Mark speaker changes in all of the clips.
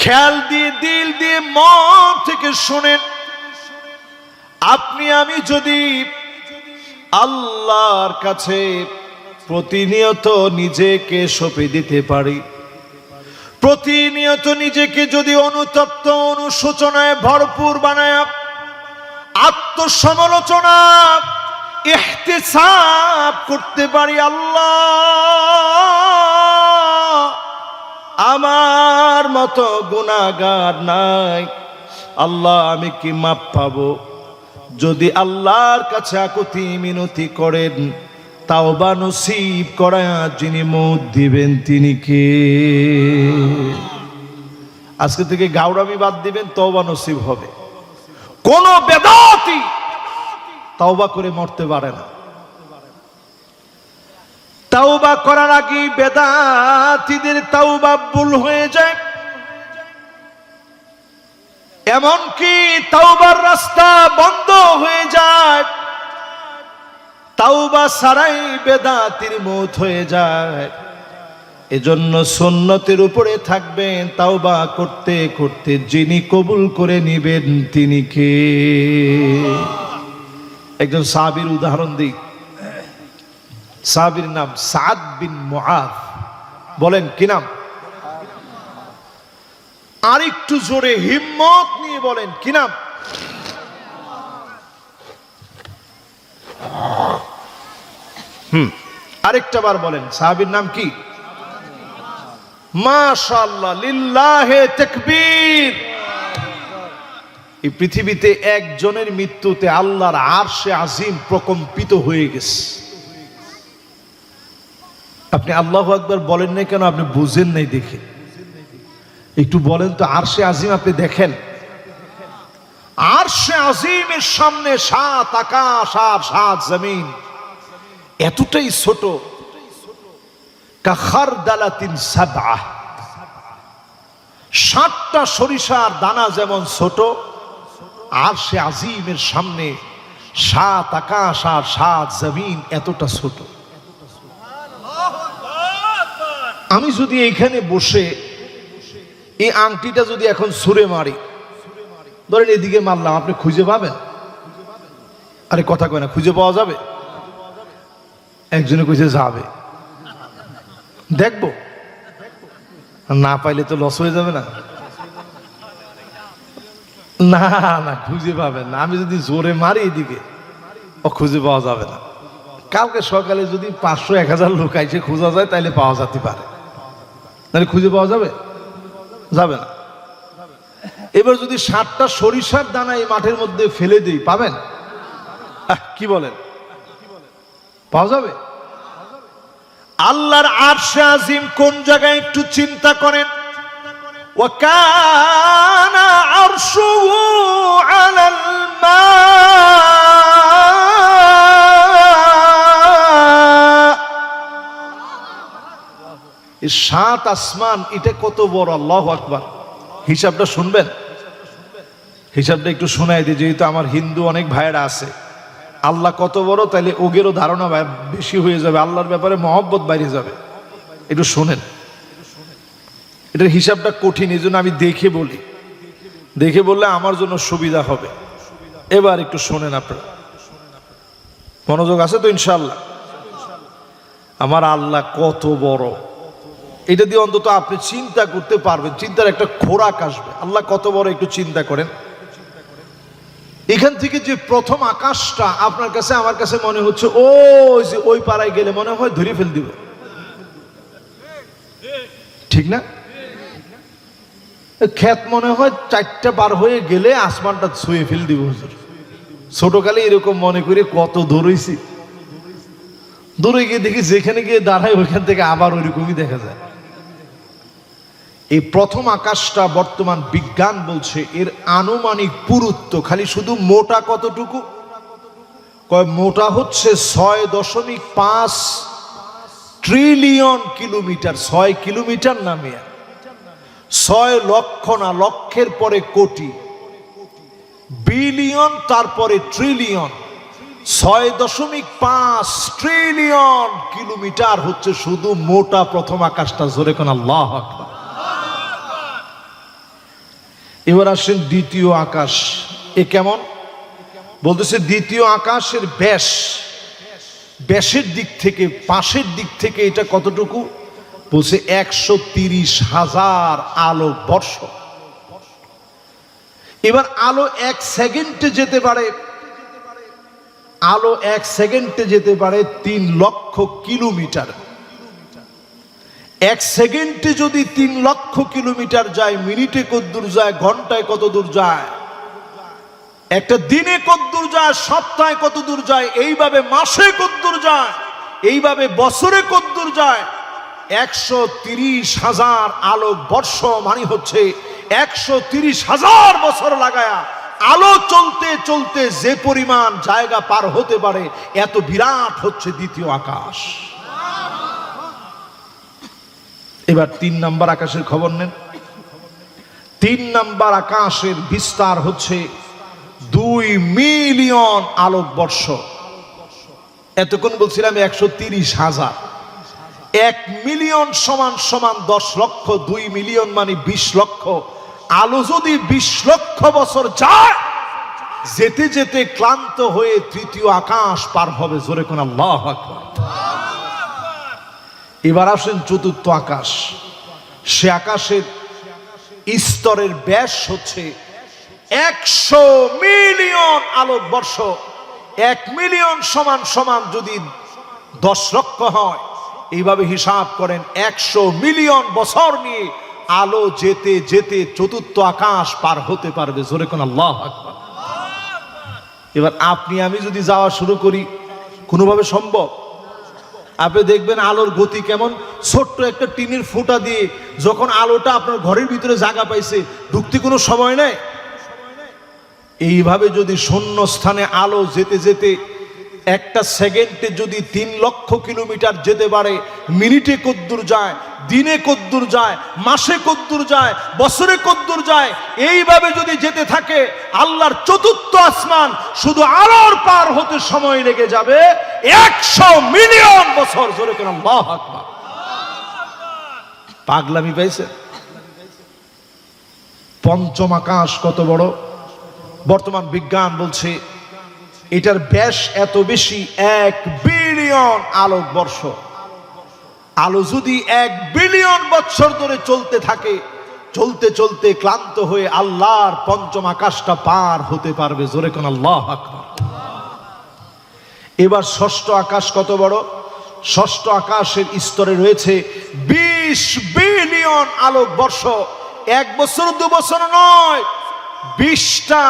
Speaker 1: খেয়াল দিয়ে দিল দিয়ে মন থেকে শোনেন, আপনি আমি যদি আল্লাহর কাছে প্রতিনিয়ত নিজেকে সঁপে দিতে পারি, প্রতিনিয়ত নিজেকে যদি অনুতপ্ত অনুশোচনায় ভরপুর বানায়, আত্মসমালোচনা ইহতিসাব করতে পারি, আল্লাহ আমার মতো গুনাহগার নাই, আল্লাহ আমি কি মাপ পাবো? যদি আল্লাহর কাছে আকুতি মিনতি করেন, তাওবা নসিব করায় যিনি মউত দিবেন তিনি কে? আজকে থেকে গাউরামি বাদ দিবেন, তওবা নসিব হবে। কোন বেদাতি তওবা করে মরতে পারে না। তওবা করার আগে বেদাতীদের তওবা ভুল হয়ে যায়, এমনকি তওবার রাস্তা বন্ধ হয়ে যায়, তওবা ছাড়াই বেদাতির মউত হয়ে যায়। এজন্য সুন্নতের উপরে থাকবেন, তওবা করতে করতে যিনি কবুল করে নেবেন তিনি কে? একজন সাহাবীর উদাহরণ দিই। সাহাবীর নাম সাদ বিন মুআয। বলেন কি নাম? আরেকটু জোরে হিম্মত নিয়ে বলেন কি নাম? আরেকটা বার বলেন, সাহাবীর নাম কি? মাশাআল্লাহ, লিল্লাহে তাকবীর। এই পৃথিবীতে একজনের মৃত্যুতে আল্লাহর আরশে আজিম প্রকম্পিত হয়ে গেছে। আপনি আল্লাহু আকবার বলেন না কেন? আপনি বুঝেন নাই দেখে। একটু বলেন তো, আরশে আজিম আপনি দেখেন। আরশে আজিমের সামনে 7 আকাশ আর 7 জমিন এতটাই ছোট, কাখারদালাতিন সাবআ, 7টা সরিষার দানা যেমন ছোট, আরশে আজিমের সামনে 7 আকাশ আর 7 জমিন এতটা ছোট। আমি যদি এখানে বসে এই আংটিটা যদি এখন ছুঁড়ে মারি, ধরেন এদিকে মারলাম, আপনি খুঁজে পাবেন? আরে কথা কয় না, খুঁজে পাওয়া যাবে? একজনে কইছে যাবে, দেখবো, না পাইলে তো লস হয়ে যাবে না। না না, খুঁজে পাবেন না। আমি যদি জোরে মারি এদিকে, ও খুঁজে পাওয়া যাবে না। কালকে সকালে যদি 500-1000 লোক আইসে খোঁজা যায়, তাইলে পাওয়া যেতে পারে, তাহলে খুঁজে পাওয়া যাবে? যাবে না। এবার যদি 7টা সরিষার দানা এই মাঠের মধ্যে ফেলে দিই, পাবেন? কি বলেন, পাওয়া যাবে? আল্লাহর আরশে আজিম কোন জায়গায় একটু চিন্তা করেন। ওয়া কানা আরশুহু আলাল মা, এই 7 আসমান, এটা কত বড়! আল্লাহু আকবার। হিসাবটা শুনবেন? হিসাবটা একটু শোনাই দিই, যেহেতু আমার হিন্দু অনেক ভাইয়েরা আছে। আল্লাহ কত বড়, তাইলে ওগেরও ধারণা বেশি হয়ে যাবে, আল্লাহর ব্যাপারে মহব্বত বাইরে যাবে। একটু শোনেন, এটার হিসাবটা কঠিন, এই জন্য আমি দেখে বলি, দেখে বললে আমার জন্য সুবিধা হবে। এবার একটু শোনেন, আপনারা মনোযোগ আছে তো ইনশাআল্লাহ? আমার আল্লাহ কত বড়, এটা দিয়ে অন্তত আপনি চিন্তা করতে পারবেন, চিন্তার একটা খোরাক আসবে। আল্লাহ কত বড় একটু চিন্তা করেন। এখান থেকে যে প্রথম আকাশটা আপনার কাছে আমার কাছে মনে হচ্ছে ওই যে ওই পাড়ায় গেলে মনে হয় ধরে ফেল দিব, ঠিক না? ক্ষেত মনে হয় 4টা পার হয়ে গেলে আসমানটা ছুঁয়ে ফেল দিব। ছোটকালে এরকম মনে করে কত দৌড়েছি, দৌড়ে গিয়ে দেখি যেখানে গিয়ে দাঁড়ায় ওইখান থেকে আবার ওইরকমই দেখা যায়। এই প্রথম আকাশটা বর্তমান বিজ্ঞান বলছে এর আনুমানিক পুরুত্ব খালি শুধু মোটা কতটুকু, মোটা হচ্ছে 6.5 ট্রিলিয়ন কিলোমিটার। 6 কিলোমিটার নামে 6 লক্ষ না, লক্ষের পরে কোটি, বিলিয়ন, তারপরে ট্রিলিয়ন। 6.5 ট্রিলিয়ন কিলোমিটার হচ্ছে শুধু মোটা প্রথম আকাশটা। জোরে কোন আল্লাহু আকবার। এবার আসেন দ্বিতীয় আকাশ। এ কেমন? বলতেছে দ্বিতীয় আকাশের ব্যাসের দিক থেকে, পাশের দিক থেকে এটা কতটুকু? বলছে 130,000 আলোক বর্ষ। এবার আলো 1 সেকেন্ডে যেতে পারে, আলো 1 সেকেন্ডে যেতে পারে 3 লক্ষ কিলোমিটার। 1 সেকেন্ডে যদি 3 লক্ষ কিলোমিটার যায়, মিনিটে কতদূর যায়, ঘন্টায় কত দূর যায়, একটা দিনে কতদূর যায়, সপ্তাহে কত দূর যায়, এইভাবে মাসে কতদূর যায়, এইভাবে বছরে কতদূর যায়। 130,000 আলোক বর্ষ মানে হচ্ছে 130,000 বছর লাগায়া আলো চলতে চলতে যে পরিমাণ জায়গা পার হতে পারে, এত বিরাট হচ্ছে দ্বিতীয় আকাশ। এবার 3 নাম্বার আকাশের খবর নেন। 3 নাম্বার আকাশের বিস্তার হচ্ছে 2 মিলিয়ন আলোক বর্ষ। এতক্ষণ বলছিলাম 130,000। 1 মিলিয়ন সমান সমান 10 লক্ষ, 2 মিলিয়ন মানে 20 লক্ষ। আলো যদি 20 লক্ষ বছর যায়, যেতে যেতে ক্লান্ত হয়ে তৃতীয় আকাশ পার হবে। জোরে কোন আল্লাহু আকবার। এবার আসেন চতুর্থ আকাশ। সে আকাশের স্তরের ব্যাস হচ্ছে 100 মিলিয়ন আলোক বর্ষ। 1 মিলিয়ন সমান সমান যদি 10 লক্ষ হয়, এইভাবে হিসাব করেন 100 মিলিয়ন বছর নিয়ে আলো যেতে যেতে চতুর্থ আকাশ পার হতে পারবে। জোরে কোন আল্লাহু আকবার। এবার আপনি আমি যদি যাওয়া শুরু করি, কোনোভাবে সম্ভব? আপনি দেখবেন আলোর গতি কেমন। ছোট্ট একটা টিনের ফুটা দিয়ে যখন আলোটা আপনার ঘরের ভিতরে জায়গা পাইছে, ঢুকতে কোনো সময় নেই। এইভাবে যদি শূন্য স্থানে আলো যেতে যেতে একটা সেকেন্ডে যদি 3 লক্ষ কিলোমিটার যেতে পারে, মিনিটে কতদূর যায়, দিনে কতদূর যায়, মাসে কতদূর যায়, বছরে কতদূর যায়, এইভাবে যদি যেতে থাকে, আল্লাহর চতুর্থ আসমান শুধু আলোর পার হতে সময় লেগে যাবে 100 মিলিয়ন বছর। জোরে কোন আল্লাহু আকবার। পাগলামি পাইছে? পঞ্চম আকাশ কত বড়? বর্তমান বিজ্ঞান বলছে এটার ব্যাস এত বেশি, 1 বিলিয়ন আলোক বর্ষ। আলো যদি 1 বিলিয়ন বছর ধরে চলতে থাকে, চলতে চলতে ক্লান্ত হয়ে আল্লাহর পঞ্চম আকাশটা পার হতে পারবে। জোরে কোন আল্লাহু আকবার। এবার ষষ্ঠ আকাশ কত বড়? ষষ্ঠ আকাশের স্তরে রয়েছে 20 বিলিয়ন আলোক বর্ষ। 1 বছর 2 বছর নয়, 20টা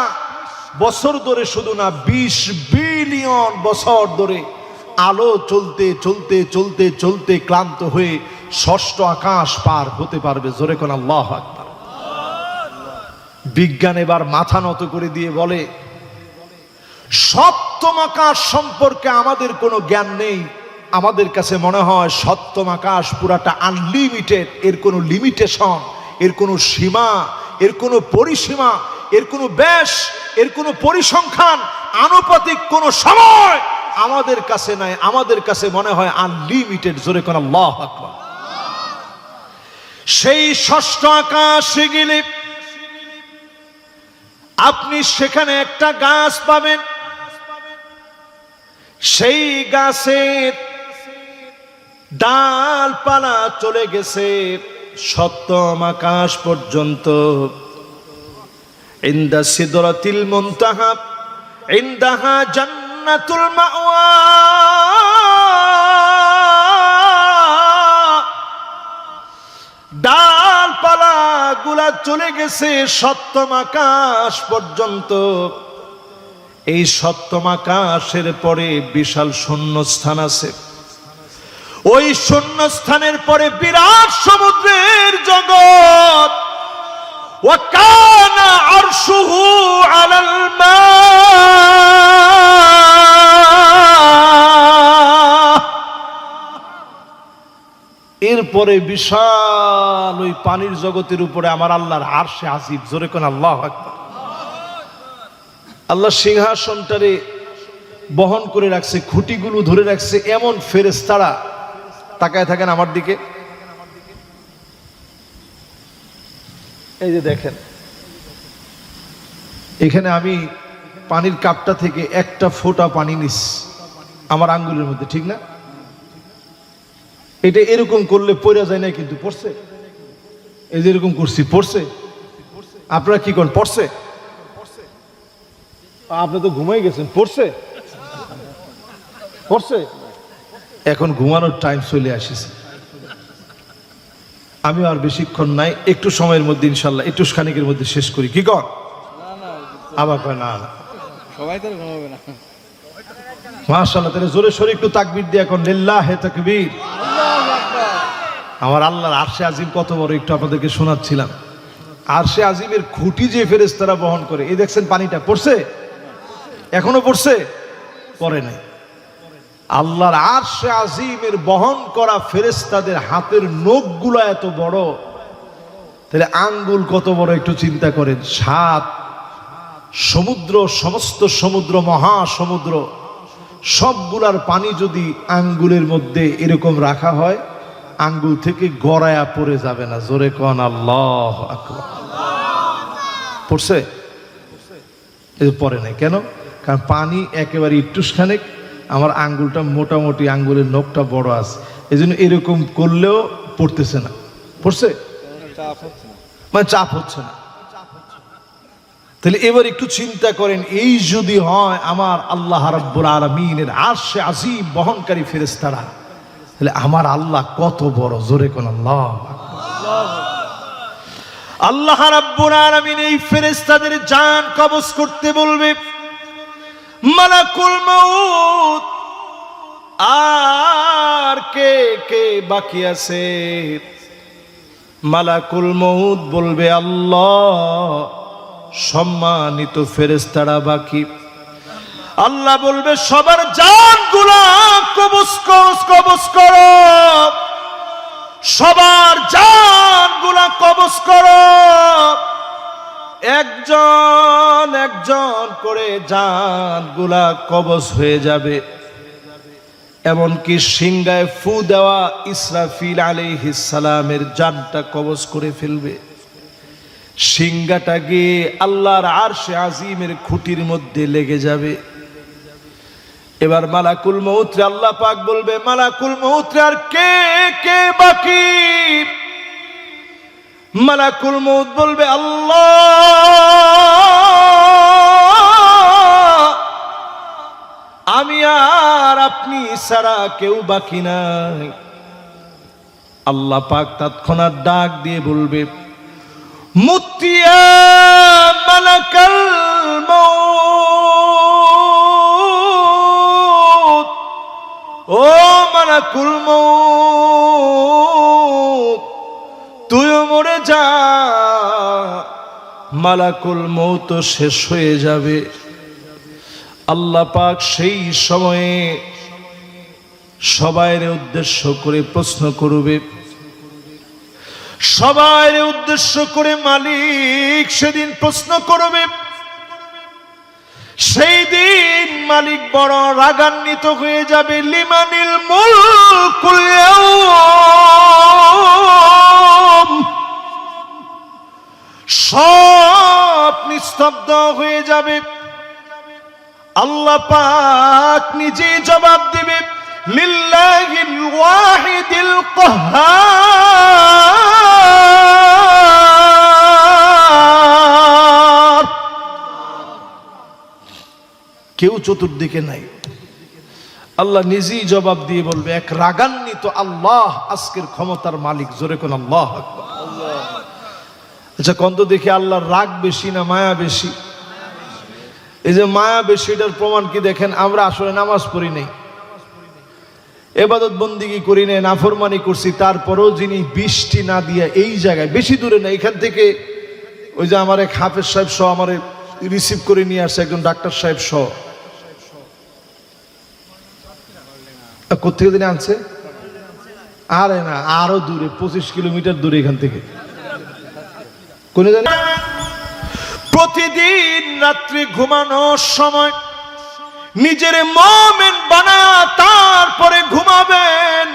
Speaker 1: বছর ধরে, শুধু না 20 বিলিয়ন বছর ধরে আলো চলতে চলতে চলতে চলতে ক্লান্ত হয়ে ষষ্ঠ আকাশ পার হতে পারবে। জোরে কোন আল্লাহু আকবার। বিজ্ঞান এবার মাথা নত করে দিয়ে বলে, সপ্তম আকাশ সম্পর্কে আমাদের কোনো জ্ঞান নেই। আমাদের কাছে মনে হয় সপ্তম আকাশ পুরাটা আনলিমিটেড, এর কোনো লিমিটেশন, এর কোনো সীমা, এর কোনো পরিসীমা, এর কোনো ব্যাস, এর কোনো পরিসংখ্যান, আনুপাতিক কোনো সময় আমাদের কাছে নাই। আমাদের কাছে মনে হয় আনলিমিটেড। জোরে কোন আল্লাহু আকবার। সেই ষষ্ঠ আকাশে গেলে আপনি সেখানে একটা গাছ পাবেন। সেই গাছের ডালপালা চলে গেছে সপ্তম আকাশ পর্যন্ত। ইনদা সিদরাতিল মুনতাহা ইনদাহা জান্নাতুল মাওয়া। ডালপালা গুলা চলে গেছে সপ্তম আকাশ পর্যন্ত। এই সপ্তম আকাশের পরে বিশাল শূন্যস্থান আছে। ওই শূন্যস্থানের পরে বিরাট সমুদ্রের জগৎ। ওয়াকানা আরশুহু আলাল মা। এরপরে বিশাল ওই পানির জগতের উপরে আমার আল্লাহর আরশে আজিম। জোরে কোন আল্লাহু আকবার। আল্লাহ সিংহাসনটারে বহন করে রাখছে, খুঁটিগুলো ধরে রাখছে এমন ফেরেশতারা। তাকায় থাকেন আমার দিকে, এই যে দেখেন এখানে আমি পানির কাপটা থেকে একটা ফোঁটা পানি নিস আমার আঙ্গুলের মধ্যে, ঠিক না? এটা এরকম করলে পড়া যায় না, কিন্তু পড়ছে। এই যে এরকম করছি, পড়ছে। আপনারা কি করেন? পড়ছে? আপনি তো ঘুমাই গেছেন। পড়ছে? পড়ছে? এখন ঘুমানোর টাইম চলে আসিছে। আমি আর বেশিক্ষণ নাই, একটু সময়ের মধ্যে ইনশাল্লাহ, একটু খানিকের মধ্যে শেষ করি। কি কর? আবার কয় না না, সবাই তো ঘুমাবে না। মাশাআল্লাহ, তাহলে জোরে সোরে একটু তাকবীর দিয়ে এখন লিল্লাহি তাকবীর। আমার আল্লাহর আরশে আজিম কত বড় একটু আপনাদেরকে শোনাচ্ছিলাম। আরশে আজিমের খুঁটি যে ফেরেশতারা বহন করে, এই দেখছেন পানিটা পড়ছে? এখনো পড়ছে? পড়ে নাই। আল্লাহর আরশে আজিমের বহন করা ফেরেশতাদের হাতের নখগুলো এত বড়, তাহলে আঙ্গুল কত বড় একটু চিন্তা করেন। 7 সমুদ্র, সমস্ত সমুদ্র, মহাসমুদ্র সবগুলার পানি যদি আঙ্গুলের মধ্যে এরকম রাখা হয়, আঙ্গুল থেকে গড়ায়া পড়ে যাবে না। জোরে কোন আল্লাহু আকবার। পড়ছে? এই পড়ে নাই কেন? কারণ পানি একেবারে একটুখানেক, আমার আঙ্গুলটা মোটামুটি, আঙ্গুলের নখটা বড় আছে, এই জন্য এরকম করলেও পড়তেছে না। পড়ছে? মানে চাপ হচ্ছে না। তাহলে এবার একটু চিন্তা করেন, এই যদি হয় আমার আল্লাহ রাব্বুল আলামিনের আরশে আজিম বহনকারী ফেরেশতারা, তাহলে আমার আল্লাহ কত বড়। জোরে কোন আল্লাহু আকবার। আল্লাহ রাব্বুল আলামিন এই ফেরেশতাদের জান কবজ করতে বলবে। মালাকুল মউত আর কে কে বাকি আছে? মালাকুল মউত বলবে আল্লাহ, সম্মানিত ফেরেশতারা বাকি। আল্লাহ বলবে সবার জানগুলা কবজ করো, সবার জানগুলা কবজ করো। একজন একজন করে জানগুলা কবজ হয়ে যাবে। এমনকি সিংহায় ফু দেওয়া ইসরাফিল আলাইহিস সালামের জানটা কবজ করে ফেলবে। সিংহাটা গিয়ে আল্লাহর আরশে আজিমের খুঁটির মধ্যে লেগে যাবে। এবার মালাকুল মউত রে আল্লাহ পাক বলবে, মালাকুল মউত রে আর কে কে বাকি? মালাকুল মউত বলবে আল্লাহ, আমি আর আপনি ছাড়া কেউ বাকি নাই। আল্লাহ পাক তৎক্ষণাৎ ডাক দিয়ে বলবে, মুতিয়া মালাকাল মউত, ও মালাকুল মউত তুইও মরে যা। মালাকুল মউত শেষ হয়ে যাবে। আল্লাহ পাক সেই সময়ে সবাইরে উদ্দেশ্য করে প্রশ্ন করবে, সবাইরে উদ্দেশ্য করে মালিক সেদিন প্রশ্ন করবে। সেই দিন মালিক বড় রাগান্বিত হয়ে যাবে। লিমানিল মুলকুল ইয়াউম, সব নিস্তব্ধ হয়ে যাবে। আল্লাহ পাক নিজে জবাব দিবে, লিল্লাহিল ওয়াহিদিল কাহ্হার। কেউ চতুর্দিকে নাই, আল্লাহ নিজেই জবাব দিয়ে বলবে, এক রাগান্বিত আল্লাহ আজকের ক্ষমতার মালিক। জোরে কোন আল্লাহু আকবার। আচ্ছা কোন তো দেখি আল্লাহর রাগ বেশি না মায়া বেশি? এই যে মায়া বেশি, এটার প্রমাণ কি দেখেন, আমরা আসলে নামাজ পড়ি নাই, ইবাদত বন্দেগী করি নাই, নাফরমানি করছি, তারপরেও যিনি বৃষ্টি না দিয়া এই জায়গায়, বেশি দূরে না, এখান থেকে ওই যে আমার এক হাফেজ সাহেব সহ আমার রিসিভ করে নিয়ে আসছে একজন ডাক্তার সাহেব সহ। কোথেকে তিনি আনছে? আরে না, আরো দূরে, 25 কিলোমিটার দূরে এখান থেকে। কোন জানি প্রতিদিন রাত্রি ঘুমানোর সময় নিজের মুমিন বানা তারপরে ঘুমাবেন।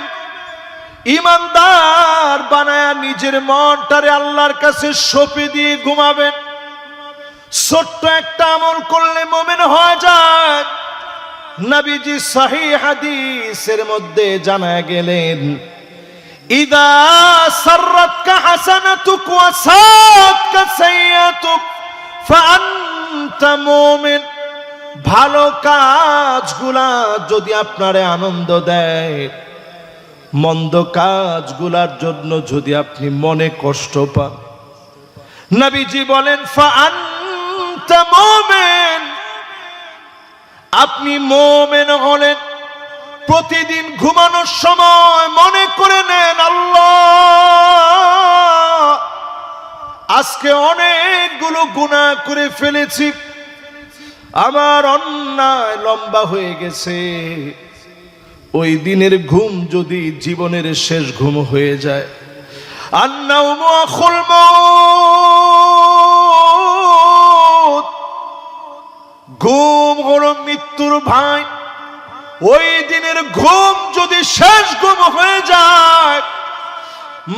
Speaker 1: ইমানদার বানায়া নিজের মনটারে আল্লাহর কাছে সঁপে দিয়ে ঘুমাবেন। ছোট্ট একটা আমল করলে মুমিন হয়ে যায়। নবীজি সহিহ হাদিসের মধ্যে জানা গেলেন, ইদা সাররাতকা হাসানাতুক ওয়া সাআতকা সাইয়্যাতুক ফাআনতা মুমিন। ভালো কাজগুলা যদি আপনারে আনন্দ দেয়, মন্দ কাজগুলার জন্য যদি আপনি মনে কষ্ট পান, নবীজি বলেন ফাআনতা মুমিন, আপনি মুমিন হলেন। প্রতিদিন ঘুমানোর সময় মনে করে নেন, আল্লাহ আজকে অনেকগুলো গুনাহ করে ফেলেছি, আমার অন্যায় লম্বা হয়ে গেছে। ওই দিনের ঘুম যদি জীবনের শেষ ঘুম হয়ে যায়, আন্নাউমু আখুল মাউত, ঘুম হলো মৃত্যুর ভাই। ওই দিনের ঘুম যদি শেষ ঘুম হয়ে যায়,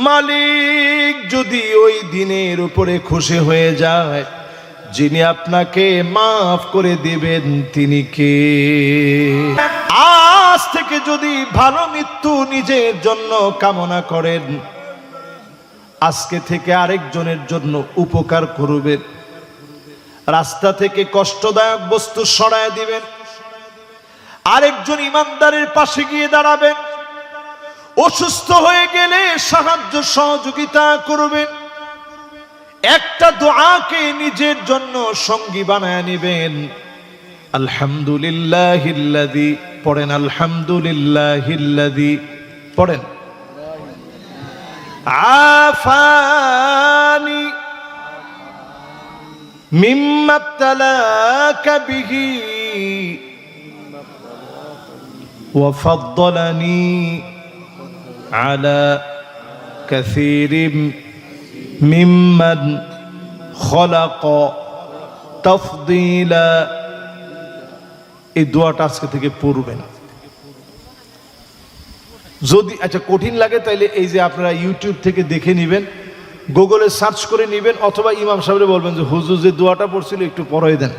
Speaker 1: মালিক যদি ওই দিনের উপরে খুশি হয়ে যায়, যিনি আপনাকে মাফ করে দিবেন তিনি কে? আজ থেকে যদি ভালো মৃত্যু নিজের জন্য কামনা করেন, আজকে থেকে আরেকজনের জন্য উপকার করবেন, রাস্তা থেকে কষ্টদায়ক বস্তু সরায় দিবেন, আরেকজন ইমানদারের পাশে গিয়ে দাঁড়াবেন, অসুস্থ হয়ে গেলে সাহায্য সহযোগিতা করবেন, একটা দোয়াকে নিজের জন্য সঙ্গী বানায় নেবেন। আলহামদুলিল্লাহিল্লাযী, পড়েন আলহামদুলিল্লাহিল্লাযী, পড়েন আফানি মিম্মা ইবতালাকা বিহি ওয়া ফাদ্দালানি আলা কাসীরিম মিম্মান খলাক তাফদীলা। এই দোয়াটা আজকে থেকে পড়বেন। যদি আচ্ছা কঠিন লাগে তাইলে এই যে আপনারা ইউটিউব থেকে দেখে নেবেন, গুগলে সার্চ করে নেবেন, অথবা ইমাম সাহেবরে বলবেন যে হুজুর যে দোয়াটা পড়ছিল একটু পড়াই দেন।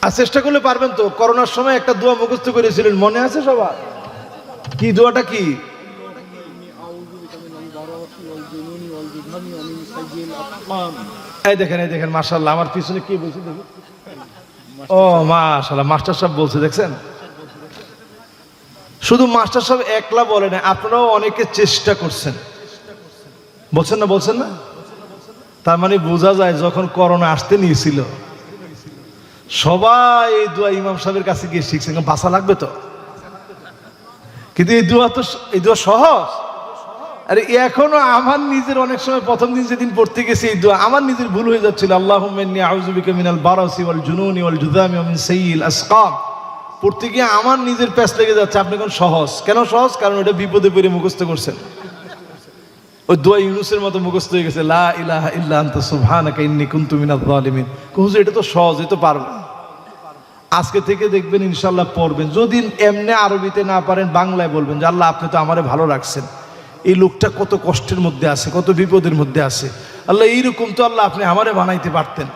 Speaker 1: আর চেষ্টা করলে পারবেন তো। করোনার সময় একটা দোয়া মুখস্থ করেছিলেন, মনে আছে সবার? কি দোয়াটা কি? এই দেখেন, এই দেখেন, মাশাআল্লাহ, আমার পিছনে কি বলছে দেখুন। ও মাশাআল্লাহ, মাস্টার সাহেব বলছে, দেখছেন? শুধু মাস্টার সাহেব একলা বলে না, আপনারাও অনেকে চেষ্টা করছেন, বলছেন না? বলছেন না? তার মানে বোঝা যায় যখন করোনা আসতে নিয়েছিল সবাই এই দোয়া ইমাম সাহেবের কাছে গিয়ে শিখছেন, বাঁচা লাগবে তো। কিন্তু এই দোয়া সহজ। আরে এখনো আমার নিজের অনেক সময় প্রথম দিন যেদিন পড়তে গেছি এই দোয়া, আমার নিজের ভুল হয়ে যাচ্ছিল। আল্লাহুম্মা ইন্নী আউযু বিকা মিনাল বারাসি ওয়াল জুনুনি ওয়াল জুযামি ওয়া মিন সাইয়্যিল আসকাম। পড়তে গিয়ে আমার নিজের প্যাচ লেগে যাচ্ছে। আপনি কোন সহজ কেন? সহজ কারণ ওটা বিপদে পড়ে মুখস্থ করছেন। ওই দোয়া ইউনূসের মতো মুখস্থ হয়ে গেছে, লা ইলাহা ইল্লা আনতা সুবহানাকা ইন্নী কুনতু মিনাজ জালিমিন। হুজুর এটা তো সহজ, এটা তো পারবো। আজকে থেকে দেখবেন ইনশাআল্লাহ পড়বেন। যদি এমনি আরবিতে না পারেন বাংলায় বলবেন যে আল্লাহ আপনি তো আমারে ভালো রাখছেন, এই লোকটা কত কষ্টের মধ্যে আছে, কত বিপদের মধ্যে আছে, আল্লাহ এইরকম তো আল্লাহ আপনি আমারে বানাইতে পারতেন।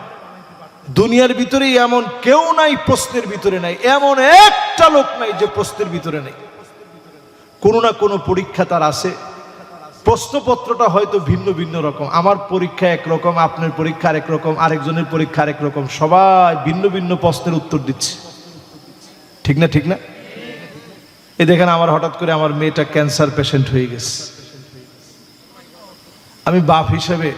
Speaker 1: দুনিয়ার ভিতরে এমন কেউ নাই প্রশ্নের ভিতরে নাই, এমন একটা লোক নাই যে প্রশ্নের ভিতরে নেই। কোনো না কোনো পরীক্ষা তার আছে। প্রশ্নপত্রটা হয়তো ভিন্ন ভিন্ন রকম। আমার পরীক্ষা একরকম, আপনার পরীক্ষা আরেক রকম, আরেকজনের পরীক্ষা আরেক রকম। সবাই ভিন্ন ভিন্ন প্রশ্নের উত্তর দিচ্ছে, ঠিক না? ঠিক না? এই দেখেন, আমার হঠাৎ করে আমার মেয়েটা ক্যান্সার পেশেন্ট হয়ে গেছে। আমি বাপ হিসেবে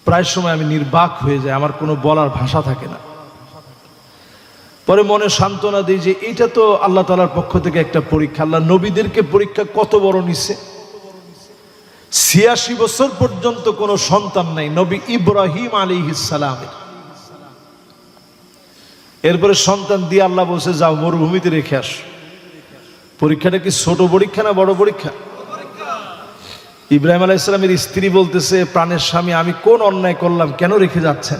Speaker 1: প্রায় সময় আমি নির্বাক হয়ে যাই, আমার কোনো বলার ভাষা থাকে না। পরে মনে সান্ত্বনা দিই যে এটা তো আল্লাহ তাআলার পক্ষ থেকে একটা পরীক্ষা। আল্লাহ নবীদেরকে পরীক্ষা কত বড় নিছে। ৮৬ বছর পর্যন্ত কোনো সন্তান নাই নবী ইব্রাহিম আলাইহিস সালামের। এরপরে সন্তান দিয়ে আল্লাহ বলছে যাও মরুভূমিতে রেখে আস। পরীক্ষাটা কি ছোট পরীক্ষা না বড় পরীক্ষা? ইব্রাহিম আলাইহিস সালামের স্ত্রী বলতেছে, প্রাণের স্বামী, আমি কোন অন্যায় করলাম, কেন রেখে যাচ্ছেন?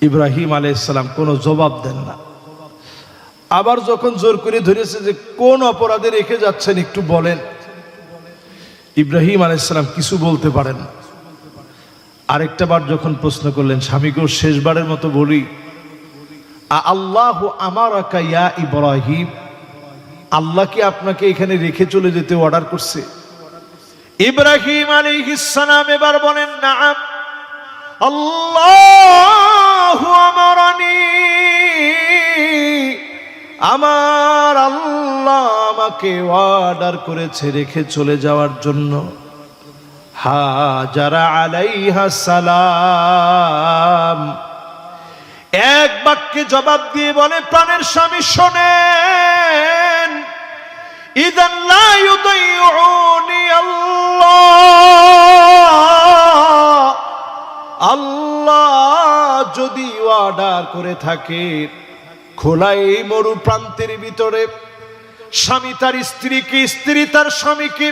Speaker 1: ইব্রাহিম আলাইহিস সালাম কোনো জবাব দেন না। আবার যখন জোর করে ধরেছে যে কোন অপরাধে রেখে যাচ্ছেন একটু বলেন, ইব্রাহিম আলাইহিস সালাম কিছু বলতে পারেন। আরেকটা বার যখন প্রশ্ন করলেন, স্বামীকেও শেষবারের মতো বলি, আল্লাহু আমারাকা ইয়া ইব্রাহিম, আল্লাহ কি আপনাকে এখানে রেখে চলে যেতে অর্ডার করছে? ইব্রাহিম আলাইহিস সালাম এবার বলেন, নাআম, আল্লাহু আমারানি, আমার আল্লাহ আমাকে অর্ডার করেছে রেখে চলে যাওয়ার জন্য। হাজারা আলাইহা সালাম এক বাক্যে জবাব দিয়ে বলে, প্রাণের স্বামী শোনেন, ইদান লা ইউদাইউনি আল্লাহ, আল্লাহ যদি অর্ডার করে থাকে খোলা এই মরু প্রান্তের ভিতরে স্বামী তার স্ত্রীকে, স্ত্রী তার স্বামীকে,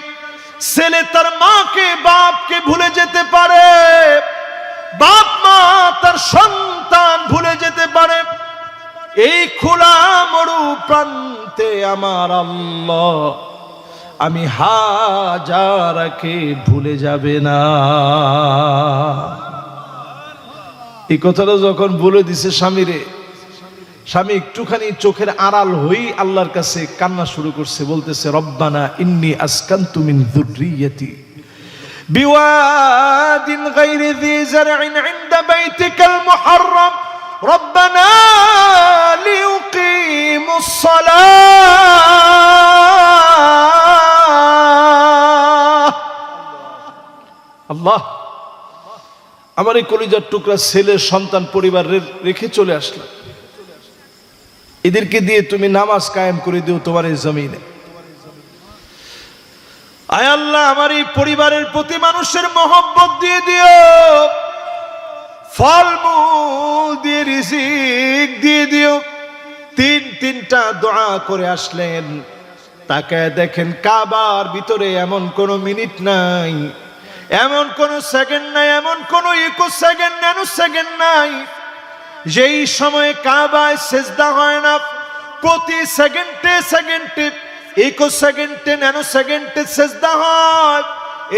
Speaker 1: ছেলে তার মাকে, বাপকে ভুলে যেতে পারে, বাপ মা তার সন্তান ভুলে যেতে পারে, এই খোলা মরু প্রান্তে আমার আল্লাহ আমি হাজারাকে ভুলে যাবে না। এই কথাটা যখন বলে দিছে স্বামীরে, স্বামী একটুখানি চোখের আড়াল হই আল্লাহর কাছে কান্না শুরু করছে, বলতেছে, রব্বানা ইন্নী আসকানতু মিন যুররিয়্যাতি বিওয়াদিন গায়রি যী যারইন ইনদা বাইতিকাল মুহাররাম রব্বানা লিয়ুকিমুস সালাহ। আল্লাহ, আমার এই কলিজার টুকরা ছেলে সন্তান পরিবার রেখে চলে আসলাম, এদেরকে দিয়ে তুমি নামাজ কায়েম করে দিও তোমার এই জমিনে। আয় আল্লাহ, আমার এই পরিবারের প্রতি মানুষের মহব্বত দিয়ে দিও, ফলমূল দিয়ে, রিজিক দিয়ে দিও। তিনটা দোয়া করে আসলেন। তাকায় দেখেন কাবার ভিতরে এমন কোন মিনিট নাই, এমন কোন সেকেন্ড নাই, এমন কোন ইকো সেকেন্ড, ন্যানো সেকেন্ড নাই যেই সময়ে কাবায় সিজদা হয় না। প্রতি সেকেন্ডে সেকেন্ডে, ইকো সেকেন্ডে, ন্যানো সেকেন্ডে সিজদা হয়।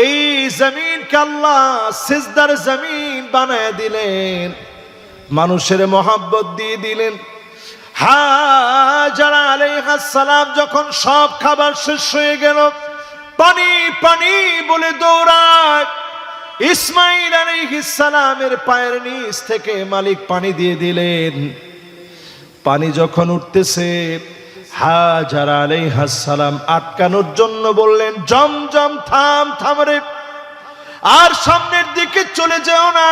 Speaker 1: এই জমিনকে আল্লাহ সিজদার জমিন বানায় দিলেন, মানুষের মহব্বত দিয়ে দিলেন। হাজারা আলাইহিস সালাম যখন সব খাবার শেষ হয়ে গেল, পানি পানি বলে দৌড়ায়। ইসমাইল আলাইহিস সালামের পায়ের নিচ থেকে মালিক পানি দিয়ে দিলেন। পানি যখন উঠতেছে, হাজারা আলাইহিস সালাম আটকানোর জন্য বললেন, জমজম থাম, থাম রে, আর সামনের দিকে চলে যেও না,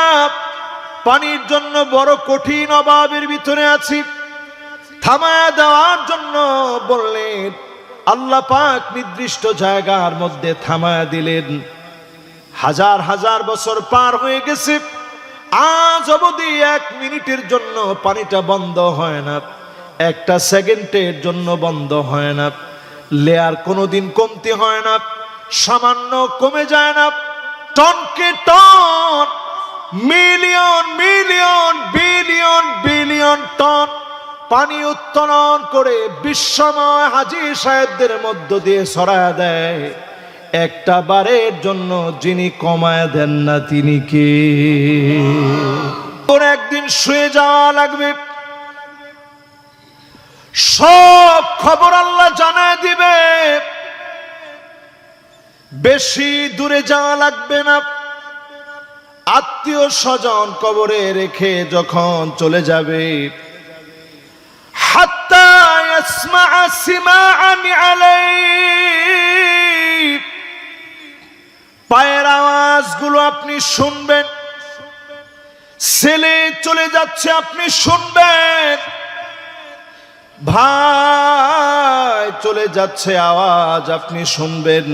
Speaker 1: পানির জন্য বড় কঠিন অভাবের ভিতরে আছি। থামায়া দেওয়ার জন্য বললেন, আল্লাহ পাক নির্দিষ্ট জায়গার মধ্যে থামায়া দিলেন। হাজার হাজার বছর পার হয়ে গেছে, আজ অবধি 1 মিনিটের জন্য পানিটা বন্ধ হয় না, একটা সেকেন্ডের জন্য বন্ধ হয় না। লেয়ার কোনোদিন কমতি হয় না, সামান্য কমে যায় না, টনকে ton, million million, billion billion ton পানি উত্তোলন করে বিশ্বময় হাজী সাহেবদের মধ্য দিয়ে ছড়ায় দেয়। একটা বারের জন্য যিনি কমায় দেন না তিনি কে? তোর একদিন শুয়ে যাওয়া লাগবে, সব খবর আল্লাহ জানায় দিবে, বেশি দূরে যাওয়া লাগবে না। আত্মীয় স্বজন কবরে রেখে যখন চলে যাবে, হাত্তা ইয়াসমা'a সিমা'আন আলাইহি, পায়ের আওয়াজগুলো আপনি শুনবেন। ছেলে চলে যাচ্ছে আপনি শুনবেন, ভাই চলে যাচ্ছে আওয়াজ আপনি শুনবেন,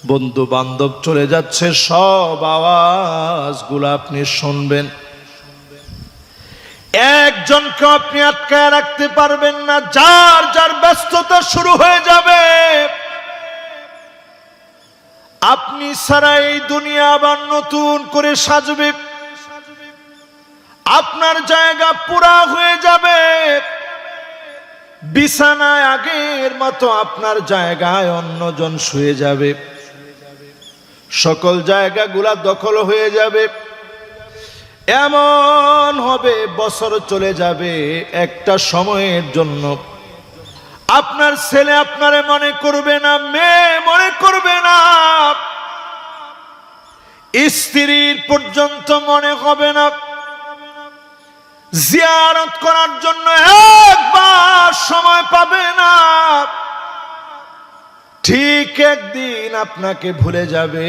Speaker 1: বন্ধু বান্ধব চলে যাচ্ছে সব আওয়াজগুলো আপনি শুনবেন। একজনকে আপনি আটকায় রাখতে পারবেন না, যার যার ব্যস্ততা শুরু হয়ে যাবে। আপনি ছাড়া এই দুনিয়া আবার নতুন করে সাজবে, আপনার জায়গা পুরা হয়ে যাবে। বিছানায় আগের মতো আপনার জায়গায় অন্যজন শুয়ে যাবে। সকল জায়গাগুলা দখল হয়ে যাবে। এমন হবে বছর চলে যাবে, একটা সময়ের জন্য আপনার ছেলে আপনারে মনে করবে না, মেয়ে মনে করবে না, স্ত্রীর পর্যন্ত মনে হবে না, জিয়ারত করার জন্য একবার সময় পাবে না। ঠিক একদিন আপনাকে ভুলে যাবে,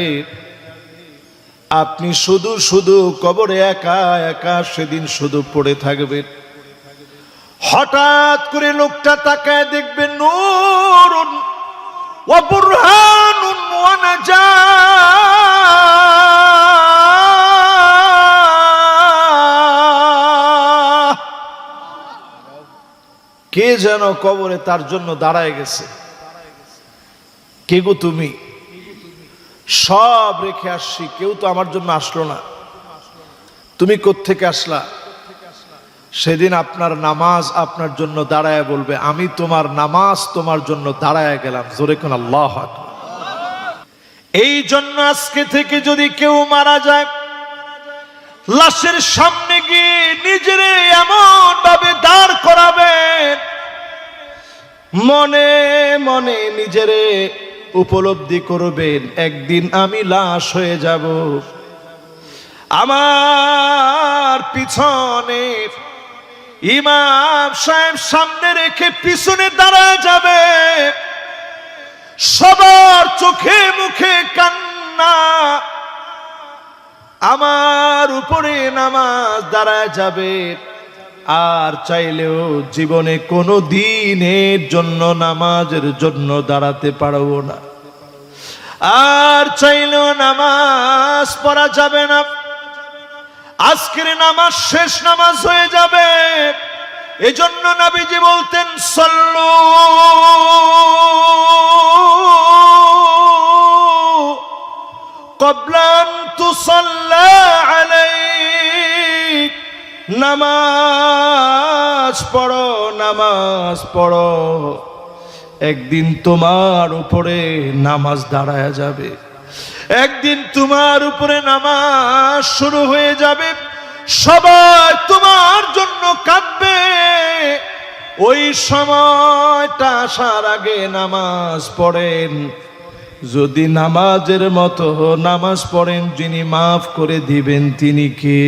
Speaker 1: আপনি শুধু শুধু কবরে একা একা সেদিন শুধু পড়ে থাকবেন। হঠাৎ করে লোকটা তাকায় দেখবে, নূরুন ওয়া বুরহানুন ওয়া নাজাহ। কে যেন কবরে তার জন্য দাঁড়ায় গেছে। কে গো তুমি? সব রেখে আসছি, কেউ তো আমার জন্য আসলো না, তুমি কোত্থেকে আসলা? সেদিন আপনার নামাজ আপনার জন্য দাঁড়ায় বলবে, আমি তোমার নামাজ তোমার জন্য দাঁড়ায় গেলাম। জোরে কোন আল্লাহু আকবার। এই জন্য আজকে থেকে যদি কেউ মারা যায়, লাশের সামনে গিয়ে নিজেরে এমন ভাবে দাঁড় করাবেন, মনে মনে নিজেরে উপলব্ধি করবেন, একদিন আমি লাশ হয়ে যাব। আমার পিছনে ইমাম সাহেব সামনে রেখে পিছনে দাঁড়ায় যাবে, সবার চোখে মুখে কান্না, আমার উপরে নামাজ দাঁড়ায় যাবে। আর চাইলেও জীবনে কোনো দিনের জন্য নামাজের জন্য দাঁড়াতে পারবো না, আর চাইলেও নামাজ পড়া যাবে না। আজকের নামাজ শেষ নামাজ হয়ে যাবে। এজন্য নবীজি বলতেন, সাল্লু ক্বাবলা আন তুসাল্লা আলাইক। নামাজ পড়ো, নামাজ পড়ো, একদিন তোমার উপরে নামাজ দাঁড়ায়া যাবে, একদিন তোমার উপরে নামাজ শুরু হয়ে যাবে, সবাই তোমার জন্য কাঁদবে। ওই সময়টা আসার আগে নামাজ পড়েন। যদি নামাজের মতো নামাজ পড়েন, যিনি মাফ করে দিবেন তিনি কে?